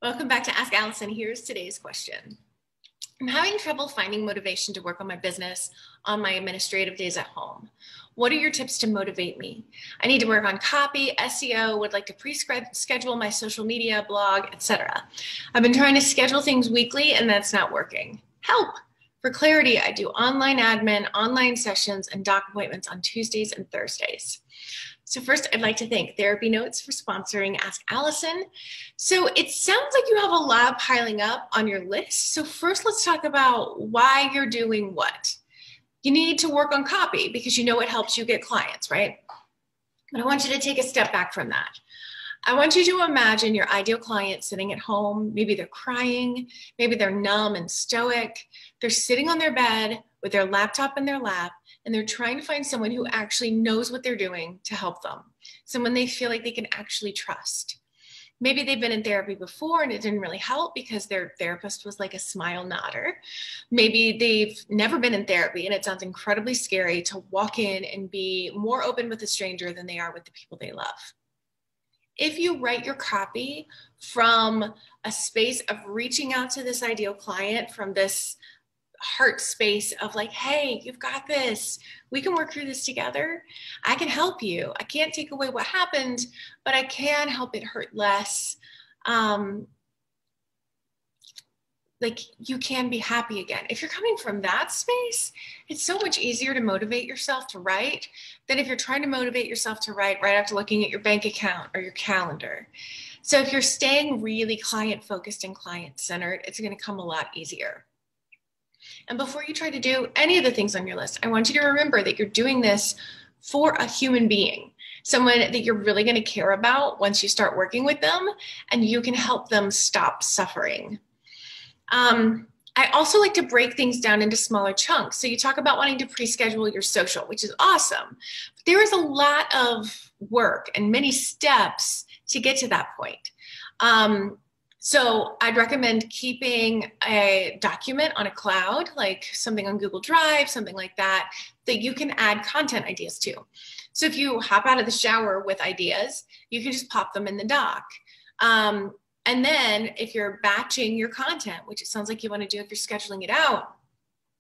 Welcome back to Ask Allison. Here's today's question. I'm having trouble finding motivation to work on my business on my administrative days at home. What are your tips to motivate me? I need to work on copy, SEO, would like to pre-schedule my social media, blog, etc. I've been trying to schedule things weekly and that's not working. Help! For clarity, I do online admin, online sessions, and doc appointments on Tuesdays and Thursdays. So first, I'd like to thank TherapyNotes for sponsoring Ask Allison. So it sounds like you have a lot piling up on your list. So first, let's talk about why you're doing what. You need to work on copy because you know it helps you get clients, right? But I want you to take a step back from that. I want you to imagine your ideal client sitting at home. Maybe they're crying, maybe they're numb and stoic. They're sitting on their bed with their laptop in their lap, and they're trying to find someone who actually knows what they're doing to help them, someone they feel like they can actually trust. Maybe they've been in therapy before and it didn't really help because their therapist was like a smile nodder. Maybe they've never been in therapy and it sounds incredibly scary to walk in and be more open with a stranger than they are with the people they love. If you write your copy from a space of reaching out to this ideal client, from this heart space of like, hey, you've got this, we can work through this together, I can help you. I can't take away what happened, but I can help it hurt less. Like you can be happy again. If you're coming from that space, it's so much easier to motivate yourself to write than if you're trying to motivate yourself to write right after looking at your bank account or your calendar. So if you're staying really client focused and client centered, it's going to come a lot easier. And before you try to do any of the things on your list, I want you to remember that you're doing this for a human being, someone that you're really going to care about once you start working with them, and you can help them stop suffering. I also like to break things down into smaller chunks. So you talk about wanting to pre-schedule your social, which is awesome. But there is a lot of work and many steps to get to that point. So I'd recommend keeping a document on a cloud, like something on Google Drive, something like that, that you can add content ideas to. So if you hop out of the shower with ideas, you can just pop them in the doc. And then if you're batching your content, which it sounds like you want to do if you're scheduling it out,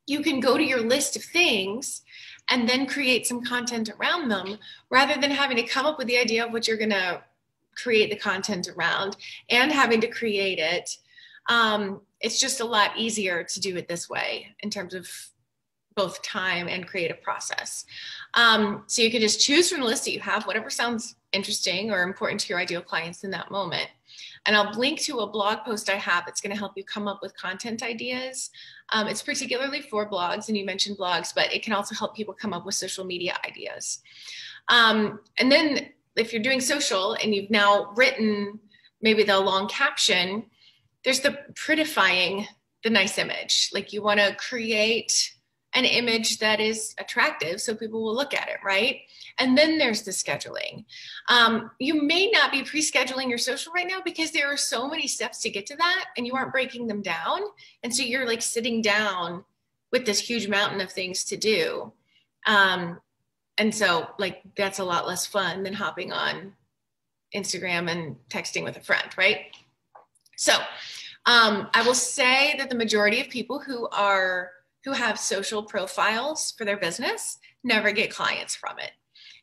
you can go to your list of things and then create some content around them rather than having to come up with the idea of what you're going to create the content around and having to create it. It's just a lot easier to do it this way in terms of both time and creative process. So you can just choose from the list that you have, whatever sounds interesting or important to your ideal clients in that moment. And I'll link to a blog post I have that's going to help you come up with content ideas. It's particularly for blogs, and you mentioned blogs, but it can also help people come up with social media ideas. And then if you're doing social and you've now written maybe the long caption, there's the prettifying the nice image. Like you want to create an image that is attractive so people will look at it, right? And then there's the scheduling. You may not be pre-scheduling your social right now because there are so many steps to get to that and you aren't breaking them down. And so you're like sitting down with this huge mountain of things to do. And so like, that's a lot less fun than hopping on Instagram and texting with a friend, right? So I will say that the majority of people who have social profiles for their business never get clients from it.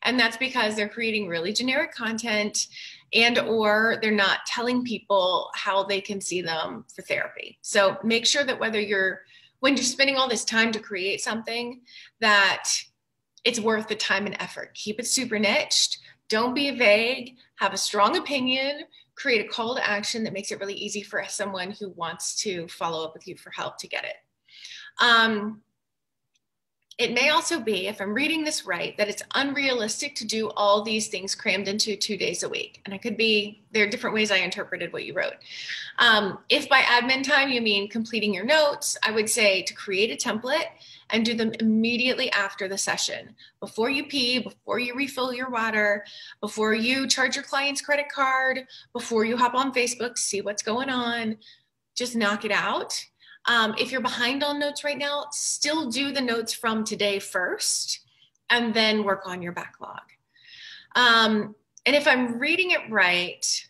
And that's because they're creating really generic content and or they're not telling people how they can see them for therapy. So make sure that when you're spending all this time to create something, that it's worth the time and effort. Keep it super niched. Don't be vague. Have a strong opinion. Create a call to action that makes it really easy for someone who wants to follow up with you for help to get it. It may also be, if I'm reading this right, that it's unrealistic to do all these things crammed into 2 days a week. And there are different ways I interpreted what you wrote. If by admin time you mean completing your notes, I would say to create a template and do them immediately after the session. Before you pee, before you refill your water, before you charge your client's credit card, before you hop on Facebook to see what's going on, just knock it out. If you're behind on notes right now, still do the notes from today first, and then work on your backlog. And if I'm reading it right,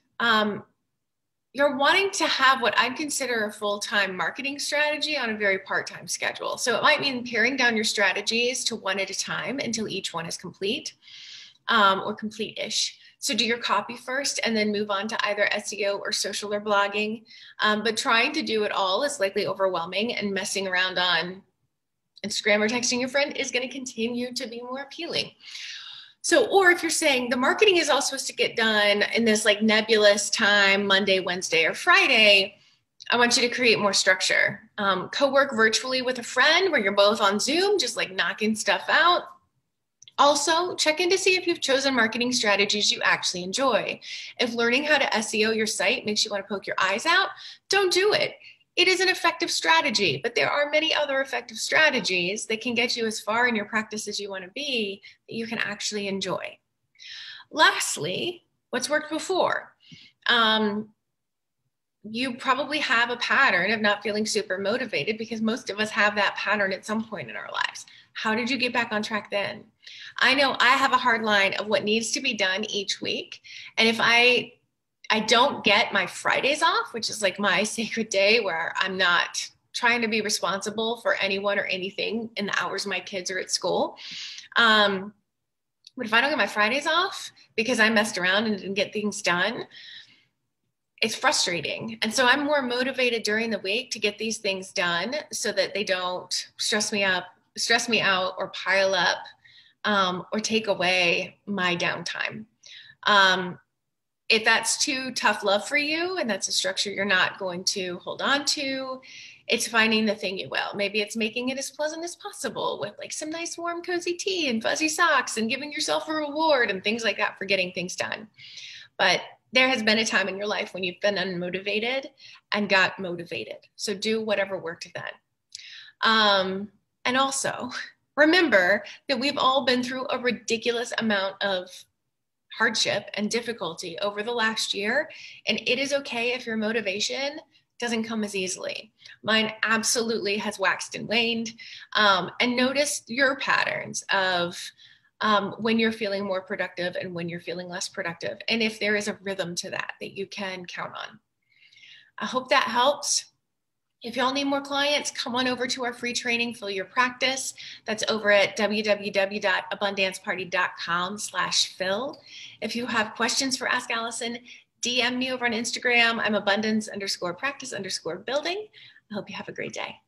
you're wanting to have what I'd consider a full-time marketing strategy on a very part-time schedule. So it might mean paring down your strategies to one at a time until each one is complete, or complete-ish. So do your copy first and then move on to either SEO or social or blogging. But trying to do it all is likely overwhelming, and messing around on Instagram or texting your friend is going to continue to be more appealing. So, or if you're saying the marketing is all supposed to get done in this like nebulous time, Monday, Wednesday, or Friday, I want you to create more structure. Co-work virtually with a friend where you're both on Zoom, just like knocking stuff out. Also, check in to see if you've chosen marketing strategies you actually enjoy. If learning how to SEO your site makes you want to poke your eyes out, don't do it. It is an effective strategy, but there are many other effective strategies that can get you as far in your practice as you want to be that you can actually enjoy. Lastly, what's worked before? You probably have a pattern of not feeling super motivated, because most of us have that pattern at some point in our lives. How did you get back on track then? I know I have a hard line of what needs to be done each week. And if I don't get my Fridays off, which is like my sacred day where I'm not trying to be responsible for anyone or anything in the hours my kids are at school. But if I don't get my Fridays off because I messed around and didn't get things done, it's frustrating. And so I'm more motivated during the week to get these things done so that they don't stress me out, or pile up, or take away my downtime. If that's too tough love for you and that's a structure you're not going to hold on to, it's finding the thing you will. Maybe it's making it as pleasant as possible with like some nice warm cozy tea and fuzzy socks and giving yourself a reward and things like that for getting things done. But there has been a time in your life when you've been unmotivated and got motivated. So do whatever worked then. And also remember that we've all been through a ridiculous amount of hardship and difficulty over the last year. And it is okay if your motivation doesn't come as easily. Mine absolutely has waxed and waned. And notice your patterns of when you're feeling more productive and when you're feeling less productive. And if there is a rhythm to that you can count on. I hope that helps. If y'all need more clients, come on over to our free training, Fill Your Practice. That's over at www.abundanceparty.com/fill. If you have questions for Ask Allison, DM me over on Instagram. I'm abundance_practice_building. I hope you have a great day.